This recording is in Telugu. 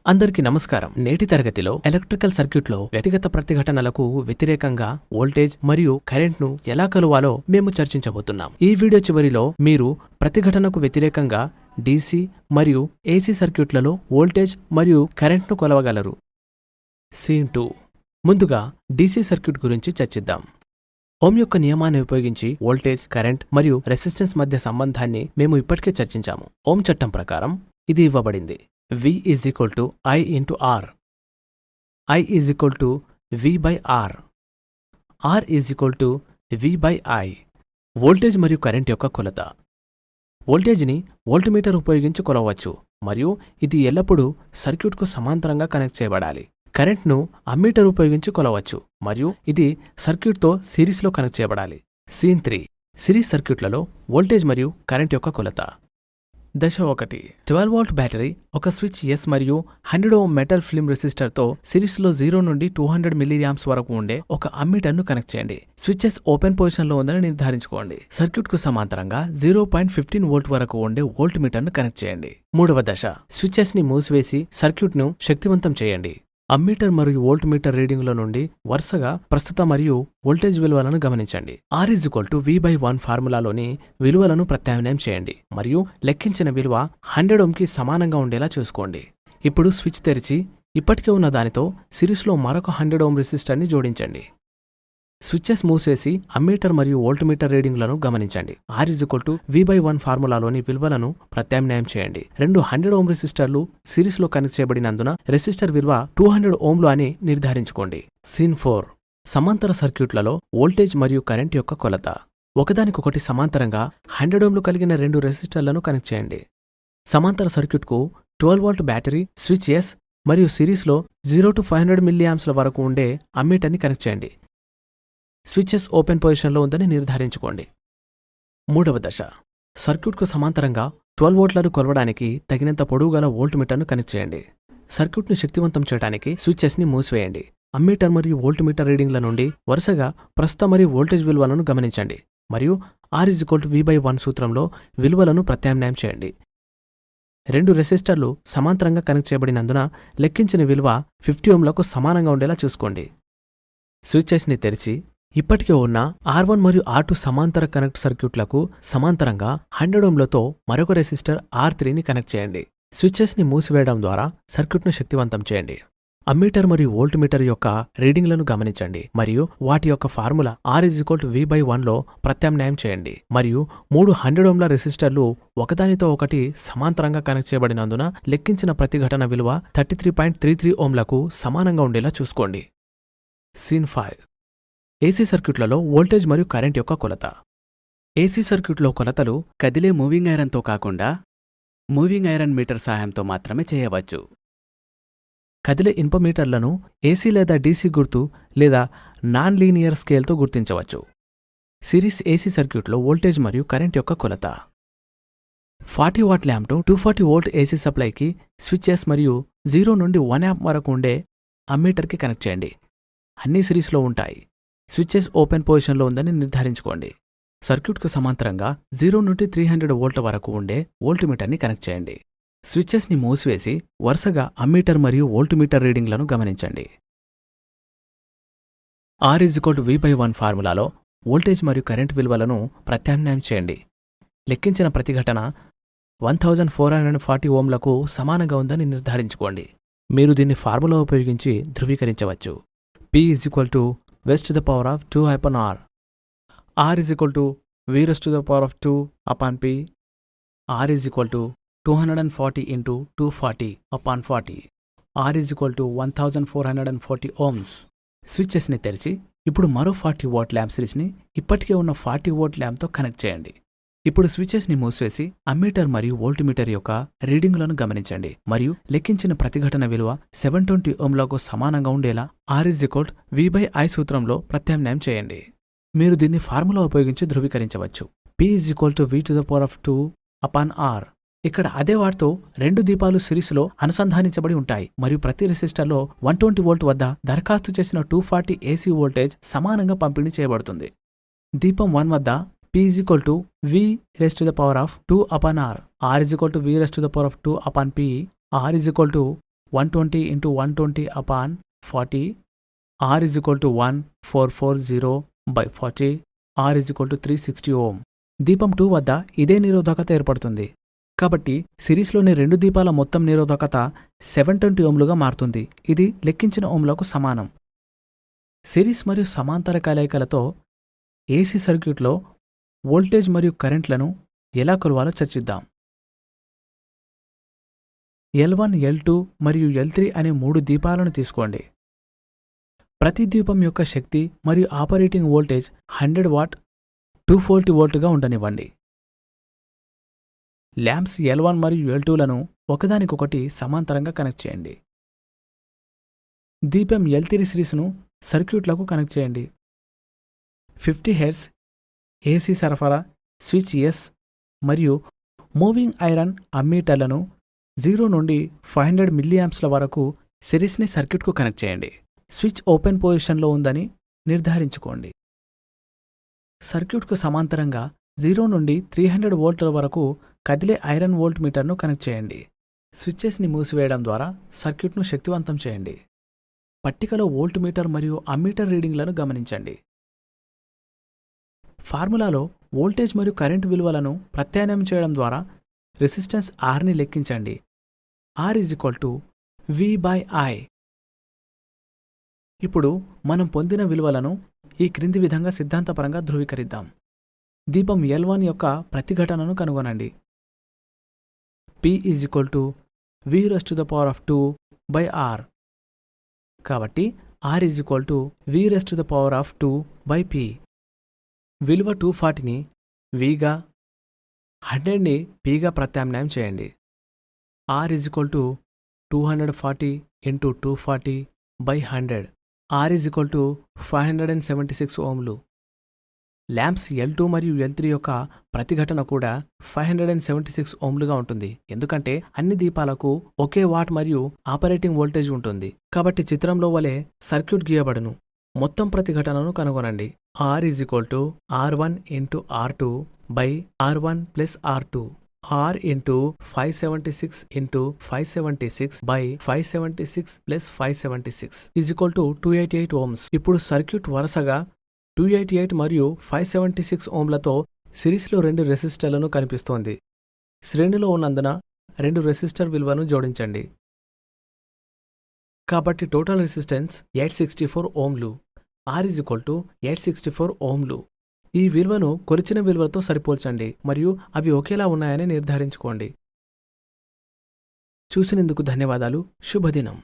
అందరికీ నమస్కారం. నేటి తరగతిలో ఎలక్ట్రికల్ సర్క్యూట్లో వ్యక్తిగత ప్రతిఘటనలకు వ్యతిరేకంగా వోల్టేజ్ మరియు కరెంట్ను ఎలా కలువాలో మేము చర్చించబోతున్నాం. ఈ వీడియో చివరిలో మీరు ప్రతిఘటనకు వ్యతిరేకంగా DC మరియు AC సర్క్యూట్లలో వోల్టేజ్ మరియు కరెంట్ను కొలవగలరు. సీన్ 2. ముందుగా DC సర్క్యూట్ గురించి చర్చిద్దాం. ఓమ్ యొక్క నియమాన్ని ఉపయోగించి వోల్టేజ్, కరెంట్ మరియు రెసిస్టెన్స్ మధ్య సంబంధాన్ని మేము ఇప్పటికే చర్చించాము. ఓమ్ చట్టం ప్రకారం ఇది ఇవ్వబడింది. V is equal to I into R. I is equal to V by R. R is equal to V by I. Voltage మరియు కరెంట్ యొక్క కొలత. వోల్టేజ్ని వోల్టమీటర్ ఉపయోగించి కొలవచ్చు మరియు ఇది ఎల్లప్పుడూ సర్క్యూట్కు సమాంతరంగా కనెక్ట్ చేయబడాలి. కరెంట్ను అమ్మీటర్ ఉపయోగించి కొలవచ్చు మరియు ఇది సర్క్యూట్తో సిరీస్లో కనెక్ట్ చేయబడాలి. సీన్ 3. సిరీస్ సర్క్యూట్లలో వోల్టేజ్ మరియు కరెంట్ యొక్క కొలత. దశ 1. 12V బ్యాటరీ ఒక స్విచ్ S మరియు 100 Ω మెటల్ ఫిల్మ్ రెసిస్టర్తో సిరీస్లో 0 నుండి 200 mA వరకు ఉండే ఒక అమ్మీటర్ను కనెక్ట్ చేయండి. స్విచ్ S ఓపెన్ పొజిషన్లో ఉందని నిర్ధారించుకోండి. సర్క్యూట్కు సమాంతరంగా 0.15V వరకు ఉండే వోల్ట్ మీటర్ను కనెక్ట్ చేయండి. 3వ దశ. స్విచ్ S ని మూసివేసి సర్క్యూట్ను శక్తివంతం చేయండి. అమ్మీటర్ మరియు వోల్ట్ మీటర్ రీడింగ్ల నుండి వరుసగా ప్రస్తుత మరియు వోల్టేజ్ విలువలను గమనించండి. R = V/1 ఫార్ములాలోని విలువలను ప్రత్యామ్నాయం చేయండి మరియు లెక్కించిన విలువ 100 Ω కి సమానంగా ఉండేలా చూసుకోండి. ఇప్పుడు స్విచ్ తెరిచి ఇప్పటికే ఉన్న దానితో సిరీస్లో మరొక 100 Ω రెసిస్టర్ని జోడించండి. స్విచ్చెస్ మూసేసి అమ్మీటర్ మరియు వోల్టమీటర్ రీడింగ్లను గమనించండి. R = V/1 ఫార్ములాలోని విలువలను ప్రత్యామ్నాయం చేయండి. రెండు 100 Ω రెసిస్టర్లు సిరీస్లో కనెక్ట్ చేయబడినందున రెసిస్టర్ విలువ 200 Ω అని నిర్ధారించుకోండి. సీన్ 4. సమాంతర సర్క్యూట్లలో వోల్టేజ్ మరియు కరెంట్ యొక్క కొలత. ఒకదానికొకటి సమాంతరంగా 100 Ω కలిగిన రెండు రెసిస్టర్లను కనెక్ట్ చేయండి. సమాంతర సర్క్యూట్కు 12V బ్యాటరీ, స్విచ్ S మరియు సిరీస్లో 0 to 500 mA వరకు ఉండే అమ్మీటర్ని కనెక్ట్ చేయండి. స్విచ్చెస్ ఓపెన్ పొజిషన్లో ఉందని నిర్ధారించుకోండి. 3వ దశ. సర్క్యూట్కు సమాంతరంగా 12V కొలవడానికి తగినంత పొడవు గల వోల్టమీటర్ను కనెక్ట్ చేయండి. సర్క్యూట్ను శక్తివంతం చేయడానికి స్విచ్చెస్ని మూసివేయండి. అమ్మీటర్ మరియు వోల్టమీటర్ రీడింగ్ల నుండి వరుసగా ప్రస్తుత మరియు వోల్టేజ్ విలువలను గమనించండి మరియు R = V/1 సూత్రంలో విలువలను ప్రత్యామ్నాయం చేయండి. రెండు రెసిస్టర్లు సమాంతరంగా కనెక్ట్ చేయబడినందున లెక్కించిన విలువ 50 Ωలకు సమానంగా ఉండేలా చూసుకోండి. స్విచ్చెస్ని తెరిచి ఇప్పటికే ఉన్న R1 మరియు R2 సమాంతర కనెక్ట్ సర్క్యూట్లకు సమాంతరంగా 100 Ωలతో మరొక రెసిస్టర్ R3ని కనెక్ట్ చేయండి. స్విచ్చెస్ని మూసివేయడం ద్వారా సర్క్యూట్ను శక్తివంతం చేయండి. అమ్మీటర్ మరియు వోల్టమీటర్ యొక్క రీడింగ్లను గమనించండి మరియు వాటి యొక్క ఫార్ములా R = V/1లో ప్రత్యామ్నాయం చేయండి మరియు మూడు 100 Ωల రెసిస్టర్లు ఒకదానితో ఒకటి సమాంతరంగా కనెక్ట్ చేయబడినందున లెక్కించిన ప్రతిఘటన విలువ 33.33 Ωలకు సమానంగా ఉండేలా చూసుకోండి. సీన్ 5. AC సర్క్యూట్లలో వోల్టేజ్ మరియు కరెంట్ యొక్క కొలత. AC సర్క్యూట్లో కొలతలు కదిలే మూవింగ్ ఐరన్తో కాకుండా మూవింగ్ ఐరన్ మీటర్ సహాయంతో మాత్రమే చేయవచ్చు. కదిలే ఇనుప మీటర్లను AC లేదా DC గుర్తు లేదా నాన్ లీనియర్ స్కేల్తో గుర్తించవచ్చు. సిరీస్ AC సర్క్యూట్లో వోల్టేజ్ మరియు కరెంట్ యొక్క కొలత. 40W ల్యాంప్ను 240V AC సప్లైకి స్విచ్ S మరియు 0 నుండి 1 A వరకు ఉండే అమ్మీటర్కి కనెక్ట్ చేయండి. అన్నీ సిరీస్లో ఉంటాయి. స్విచ్చెస్ ఓపెన్ పొజిషన్లో ఉందని నిర్ధారించుకోండి. సర్క్యూట్కు సమాంతరంగా 0 నుండి 300V వరకు ఉండే వోల్టమీటర్ని కనెక్ట్ చేయండి. స్విచ్చెస్ని మూసివేసి వరుసగా అమ్మీటర్ మరియు వోల్టమీటర్ రీడింగ్లను గమనించండి. R = V/1 ఫార్ములాలో వోల్టేజ్ మరియు కరెంట్ విలువలను ప్రత్యామ్నాయం చేయండి. లెక్కించిన ప్రతిఘటన 1440 Ωలకు సమానంగా ఉందని నిర్ధారించుకోండి. మీరు దీన్ని ఫార్ములా ఉపయోగించి ధృవీకరించవచ్చు. P = V/2/R. R = V/2/2/P. R = 240 × 240/40. R = 1440 Ohms. స్విచ్చెస్ని తెరిచి ఇప్పుడు మరో 40W ల్యాంప్ సిరీస్ని ఇప్పటికే ఉన్న 40V ల్యాంప్తో కనెక్ట్ చేయండి. ఇప్పుడు స్విచ్చెస్ని మూసివేసి అమ్మీటర్ మరియు వోల్టమీటర్ యొక్క రీడింగులను గమనించండి మరియు లెక్కించిన ప్రతిఘటన విలువ 720 Ωలకు సమానంగా ఉండేలా R = V/I సూత్రంలో ప్రత్యామ్నాయం చేయండి. మీరు దీన్ని ఫార్ములా ఉపయోగించి ధృవీకరించవచ్చు. P = V/2/R. ఇక్కడ అదే వాటితో రెండు దీపాలు సిరీస్లో అనుసంధానించబడి ఉంటాయి మరియు ప్రతి రెసిస్టర్లో 120V వద్ద దరఖాస్తు చేసిన 240 AC వోల్టేజ్ సమానంగా పంపిణీ చేయబడుతుంది. దీపం 1 వద్ద P = V/2/R. R = V/2/P. R = 120 into 120 upon 40, R is equal to 1440 by 40, R is equal to 360 ohm. దీపం 2 వద్ద ఇదే నిరోధకత ఏర్పడుతుంది. కాబట్టి సిరీస్లోని రెండు దీపాల మొత్తం నిరోధకత 720 ఓంలుగా మారుతుంది. ఇది లెక్కించిన ఓంలకు సమానం. సిరీస్ మరియు సమాంతర కలయికలతో ఏసీ సర్క్యూట్లో వోల్టేజ్ మరియు కరెంట్లను ఎలా కొలవాలో చర్చిద్దాం. L1, L2 మరియు L3 అనే 3 దీపాలను తీసుకోండి. ప్రతి దీపం యొక్క శక్తి మరియు ఆపరేటింగ్ వోల్టేజ్ 100 వాట్ 240 వోల్ట్గా ఉండనివ్వండి. ల్యాంప్స్ L1 మరియు L2లను ఒకదానికొకటి సమాంతరంగా కనెక్ట్ చేయండి. దీపం L3 సిరీస్ను సర్క్యూట్లకు కనెక్ట్ చేయండి. 50 హెర్ట్జ్ ఏసీ సరఫరా స్విచ్ ఎస్ మరియు మూవింగ్ ఐరన్ అమ్మీటర్లను 0 నుండి 500 మిల్లీయాంప్స్ల వరకు సిరీస్ని సర్క్యూట్కు కనెక్ట్ చేయండి. స్విచ్ ఓపెన్ పొజిషన్లో ఉందని నిర్ధారించుకోండి. సర్క్యూట్కు సమాంతరంగా 0 నుండి 300 వోల్ట్ల వరకు కదిలే ఐరన్ వోల్ట్ మీటర్ను కనెక్ట్ చేయండి. స్విచ్చెస్ని మూసివేయడం ద్వారా సర్క్యూట్ను శక్తివంతం చేయండి. పట్టికలో వోల్ట్ మీటర్ మరియు అమ్మీటర్ రీడింగ్లను గమనించండి. ఫార్ములాలో వోల్టేజ్ మరియు కరెంట్ విలువలను ప్రత్యామ్నాయం చేయడం ద్వారా రెసిస్టెన్స్ Rని లెక్కించండి. R is equal to V/I. ఇప్పుడు మనం పొందిన విలువలను ఈ క్రింది విధంగా సిద్ధాంతపరంగా ధృవీకరిద్దాం. దీపం L1 యొక్క ప్రతిఘటనను కనుగొనండి. P is equal to V⁻²/2/R. కాబట్టి R is equal to V⁻²/2/P. విలువ 240ని Vగా 100ని Pగా ప్రత్యామ్నాయం చేయండి. R is equal to 240 into 240/100. R is equal to 576 ఓంలు. ల్యాంప్స్ L2 మరియు L3 యొక్క ప్రతిఘటన కూడా 576 ఓంలుగా ఉంటుంది. ఎందుకంటే అన్ని దీపాలకు ఒకే వాట్ మరియు ఆపరేటింగ్ వోల్టేజ్ ఉంటుంది. కాబట్టి చిత్రంలో వలె సర్క్యూట్ గీయబడును. మొత్తం ప్రతిఘటనను కనుగొనండి. R is equal to R1 into R2 by R1 plus R2. R into 576 into 576 by 576 plus 576 is equal to 288 ohms. ఇప్పుడు సర్క్యూట్ వరుసగా 288 మరియు 576 ఓంలతో సిరీస్లో 2 రెసిస్టర్లను కనిపిస్తోంది. శ్రేణిలో ఉన్నందున 2 రెసిస్టర్ విలువను జోడించండి. కాబట్టి టోటల్ రెసిస్టెన్స్ 864 ఓంలు. R is equal to 864 ఓంలు. ఈ విలువను కొలిచిన విలువలతో సరిపోల్చండి మరియు అవి ఒకేలా ఉన్నాయని నిర్ధారించుకోండి. చూసినందుకు ధన్యవాదాలు. శుభదినం.